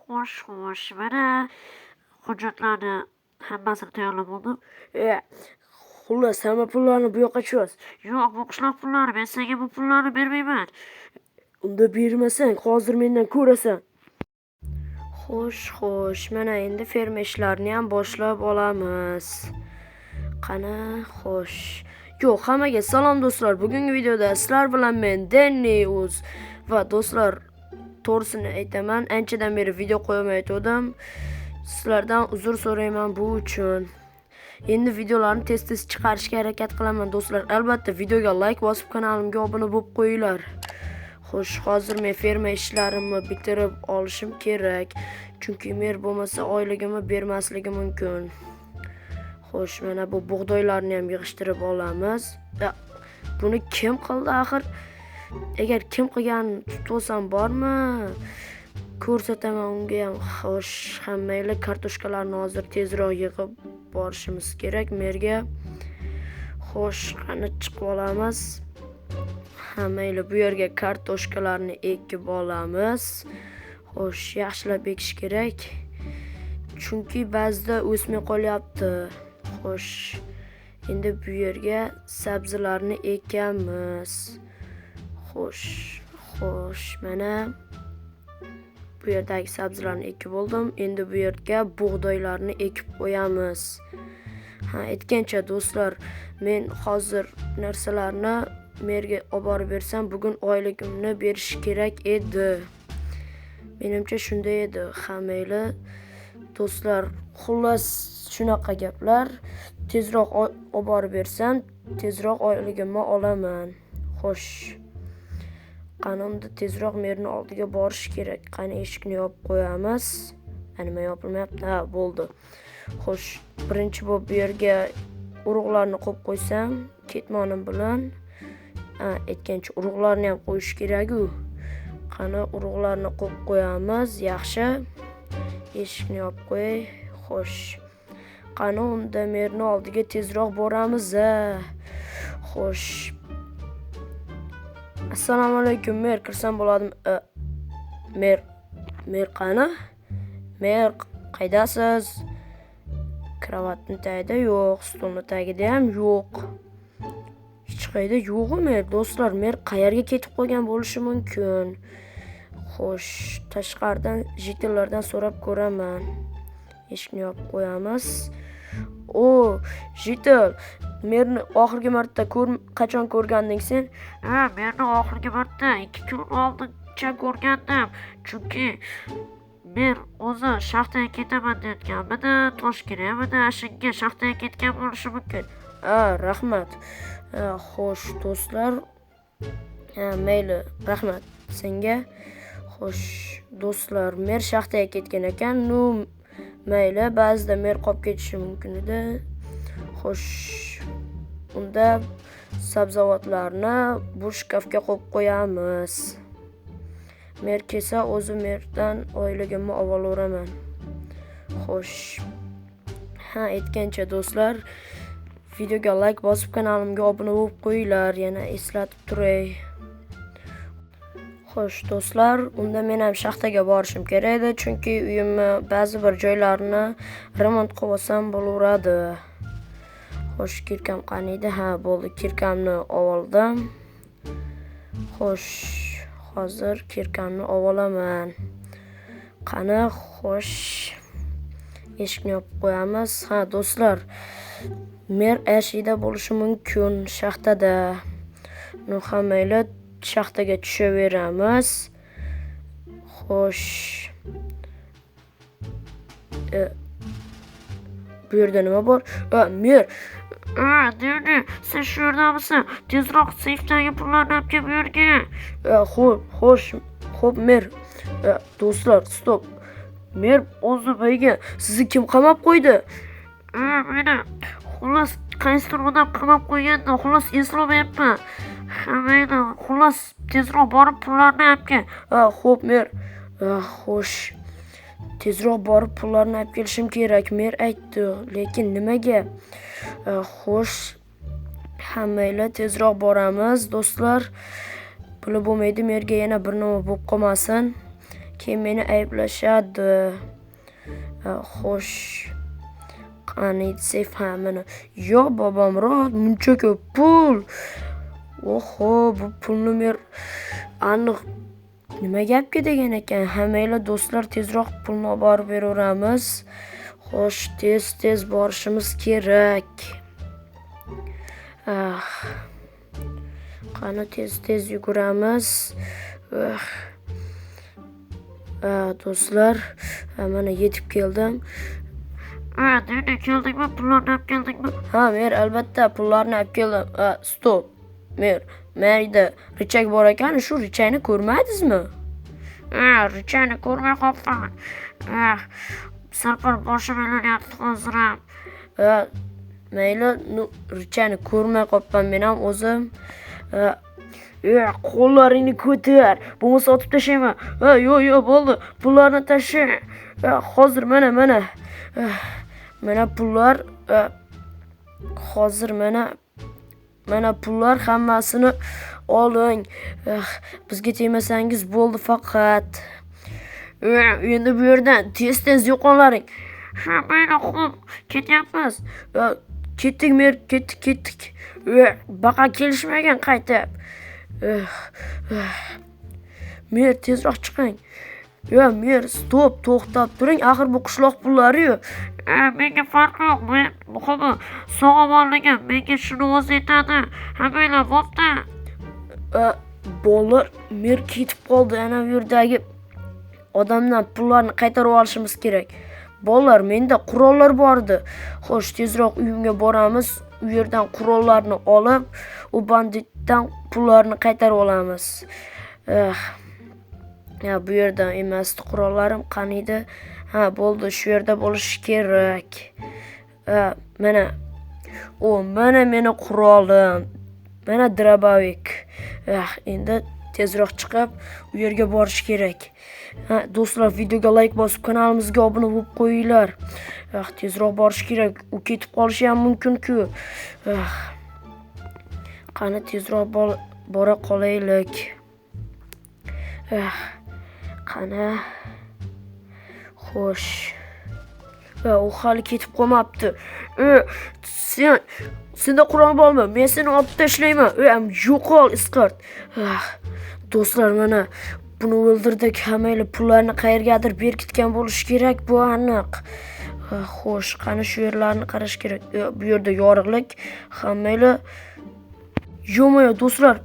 Xo'sh, mana hujjatlarni hammasini tayyorlab oldim. E, Xullas, hamma pullarni bu yoqqa tushirasiz. Yo'q, bu qishloq pullari, men senga bu pullarni bermayman. Unda bermasang, hozir mendan ko'rasan. Xo'sh, mana endi ferma ishlarini ham boshlab olamiz. Qani, xo'sh. Yo'q, hammaga salom do'stlar. Bugungi videoda sizlar bilan men Denni o'z va do'stlar, to'g'risini aytaman, anchadan beri video qo'yolmay turdim. Sizlardan uzr so'rayman bu uchun. Endi videolarni tez-tez chiqarishga harakat qilaman do'stlar. Albatta videoga like bosib kanalimga obuna bo'lib qo'yinglar. Xo'sh, hozir men ferma ishlarimni bitirib olishim kerak. Chunki mer bo'lmasa oyligimni bermasligi mumkin. Xo'sh, mana bu bug'doylarni ham yig'ishtirib olamiz. Buni kim qildi axir? Agar kim qilganini tutib olsam bormi? Ko'rsataman unga ham. Xo'sh, hammaylar kartoshkalarni hozir tezroq yig'ib borishimiz kerak merga. Xo'sh, qani chiqib olamiz. Hammaylar bu yerga kartoshkalarni ekib olamiz. Xo'sh, yaxshilab ekish kerak. Chunki ba'zida o'smay qolyapti. Xo'sh, endi bu yerga sabzilarni ekamiz. Xo'sh, mana bu yerdagi sabzilarni ekib oldim. Endi bu yerga bug'doylarni ekib qo'yamiz. Aytgancha do'stlar, men hozir narsalarni merga olib borib bersam, bugun oyligimni berish kerak edi. Menimcha shunday edi. Hammaylar do'stlar, xullas shunaqa gaplar. Tezroq olib borib bersam, tezroq oyligimni olaman. Xo'sh. Qani unda tezroq merni oldiga borish kerak. Qani eshikni yopib qo'yamiz. Nima yopilmayapti? Bo'ldi. Xo'sh, birinchi bu yerga urug'larni qo'yib qo'ysam, ketmonim bilan aytgancha urug'larni ham qo'yish kerak-ku. Qani urug'larni qo'yib qo'yamiz. Yaxshi. Eshikni yopib qo'y. Xo'sh. Qani unda merni oldiga tezroq boramiz. Xo'sh. Assalomu alaykum, mer, kirsam bo'ladimi? Mer qani? Mer, qaydasiz? Kravatni tagida yo'q, stolni tagida ham yo'q. Hech qayda yo'q mer, do'stlar. Mer qayerga ketib qolgan bo'lishi mumkin? Xo'sh, tashqaridan jitillardan so'rab ko'raman. Eshikni yopib qo'yamiz. Jitil, merni oxirgi marta qachon ko'rganding sen? Merni oxirgi marta 2 kun oldincha ko'rgandim. Chunki men o'zi shaxtaga ketaman deyotganmidi, Toshkentmidi, shunga shaxtaga ketgan bo'lishi mumkin. Rahmat. Xo'sh, do'stlar. Mayli, rahmat senga. Xo'sh, do'stlar, mer shaxtaga ketgan ekan. Mayli, ba'zida mer qolib ketishi mumkin edi. Xo'sh, unda sabzavotlarni bu shkafga qo'yib qo'yamiz. Mer kelsa, o'zi merdan oyligimni olaveraman. Xo'sh. Aytgancha do'stlar, videoga like bosib kanalimga obuna bo'lib qo'yinglar, yana eslatib turay. Xo'sh, do'stlar, unda men ham shaxtaga borishim kerak edi, chunki uyimni ba'zi bir joylarini remont qilib olsam bo'laveradi. Xo'sh, kirkam qani edi? Bo'ldi, kirkamni oldim. Xo'sh, hozir kirkamni olaman. Qani, xo'sh. Eshikni yopib qo'yamiz. Do'stlar, mer ashida bo'lishi mumkin shaxtada. Hammaylar shaxtaga tushaveramiz. Xo'sh. Bu yerda nima bor? Mer. Dedi, sen shu yerdamisan? Tezroq seyfdagi pullarni olib kel bu yerga. Xo'p, mer. Do'stlar, stop. Mer o'zi bo'lgan. Sizni kim qamab qo'ydi? Meni xullas qaysidir odam qamab qo'yganda, xullas eslolmayapman. Mayli, xullas tezroq borib pullarni olib kel. Xo'p, mer. Xo'sh. Tezroq borib pullarni olib kelishim kerak, mer aytdi. Lekin nimaga? Xo'sh. Hammaylar tezroq boramiz, do'stlar. Puli bo'lmaydi, merga yana bir nima bo'lib qolmasin. keyin meni ayblashadi. Xo'sh. Qani aytsak ham mana. Yo bobomrod, buncha ko'p pul. Oho, bu pulni men aniq nima gapga degan ekan? Hammanglar do'stlar tezroq pulni olib borib beraveramiz. Xo'sh, tez borishimiz kerak. Qani tez yuguramiz. Do'stlar, mana yetib keldim. Deni keldingmi? Pullarni olib keldingmi? Ha, men albatta pullarni olib keldim. Stop. Mayda richak bor ekan, shu richakni ko'rmadingizmi? Richani ko'rmay qolibman. Sirpal boshim aylanayapti hozir ham. Mayli, richani ko'rmay qolibman men ham o'zim. Qo'llaringni ko'tar. Buni sotib tashlayman. Yo'q, bo'ldi. Pullarni tashla. Hozir mana. Mana pullar. Hozir mana pullar hammasini oling. Bizga tegmasangiz bo'ldi faqat. Endi bu yerdan tez yo'qolaring. Mayli, xo'p, ketyapmiz. Ketdik. Baqa kelishmagan qaytib. Mer tezroq chiqing. Mer stop, to'xtab turing. Axir bu qishloq pullari-yu. Menga farqi yo'q. Muhimi sog'-omonligim. Menga shuni o'zi yetadi. Hammanglar bo'pti. Bolalar, mer ketib qoldi. Ana bu yerdagi odamdan pullarni qaytarib olishimiz kerak. Bolalar, menda qurollar bor edi. Xo'sh, tezroq uyimga boramiz. U yerdan qurollarni olib, u banditdan pullarni qaytarib olamiz. Bu yerdan emas, qurollarim qani edi? Bo'ldi, shu yerda bo'lishi kerak. Mana meni qurolim. Mana drabovik. Endi tezroq chiqib, u yerga borish kerak. Do'stlar, videoga like bosib, kanalimizga obuna bo'lib qo'yinglar. Tezroq borish kerak. U ketib qolishi ham mumkin-ku. Qani tezroq bora qolaylik. Qani. Xo'sh. U hali ketib qolmabdi. Senda qurol bormi? Men seni olib tashlayman. Yo'qol, isqart. Do'stlar, mana buni o'ldirdik. Hammanglar pullarni qayergadir berkitgan bo'lish kerak, bu aniq. Xo'sh, qani shu yerlarni qarash kerak. Bu yerda yorug'lik. Hammanglar yo'q, do'stlar,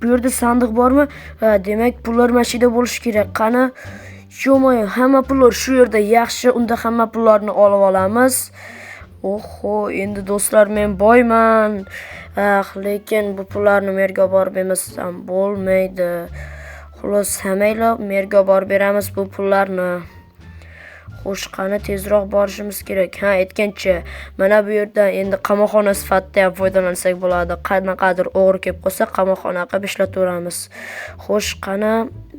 bu yerda sandiq bormi? Demak, pullar mashina bo'lish kerak. Qani yo'q, hamma pullar shu yerda. Yaxshi, unda hamma pullarni olib olamiz. Oho, endi do'stlar, men boyman. Lekin bu pullarni merga borib emasam bo'lmaydi. Xo'sh, hammanglar merga borib beramiz bu pullarni. Xo'sh, qani tezroq borishimiz kerak. Aytgancha, mana bu yerda endi qamoqxona sifatida ham foydalansak bo'ladi. Qanaqadir o'g'ri kelib qolsa, qamoqxonaga ishlatamiz. Xo'sh, qani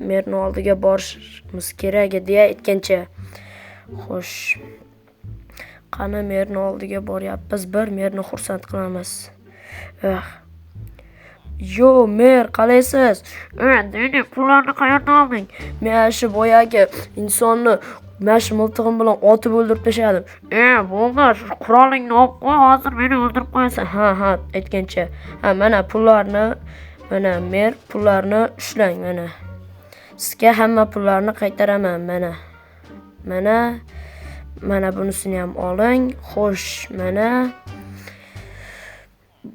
merni oldiga borishimiz kerak edi aytgancha. Xo'sh. Qani merni oldiga boryapmiz. Bir merni xursand qilamiz. Yo, mer, qalaysiz? Deni pullarni qayerdan olding? Men shu boyagi insonni mash miltig'im bilan otib o'ldirib tashladim. Bo'ldi, qurolingni olib qo'y, hozir meni o'ldirib qo'yasan. Ha, aytgancha. Mana pullarni, mana mer pullarni ushlang, mana. Sizga hamma pullarni qaytaraman, mana bunisini ham oling. Xo'sh, mana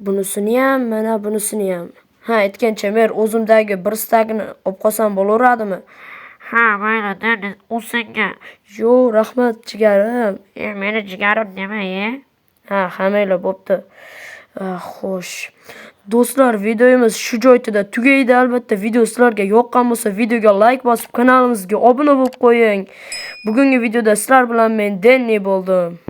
bunisini ham, mana bunisini ham. Aytgancha, men o'zimdagi bir stagni olib qolsam bo'laveradimi? Mayli, Deni, u senga. Yo'q, rahmat jigarim. Meni jigarim dema. Hammanglar bo'pti. Xo'sh. Do'stlar, videomiz shu joyda tugaydi. Albatta, video sizlarga yoqqan bo'lsa, videoga like bosib, kanalimizga obuna bo'lib qo'ying. Bugungi videoda sizlar bilan men Denni bo'ldim.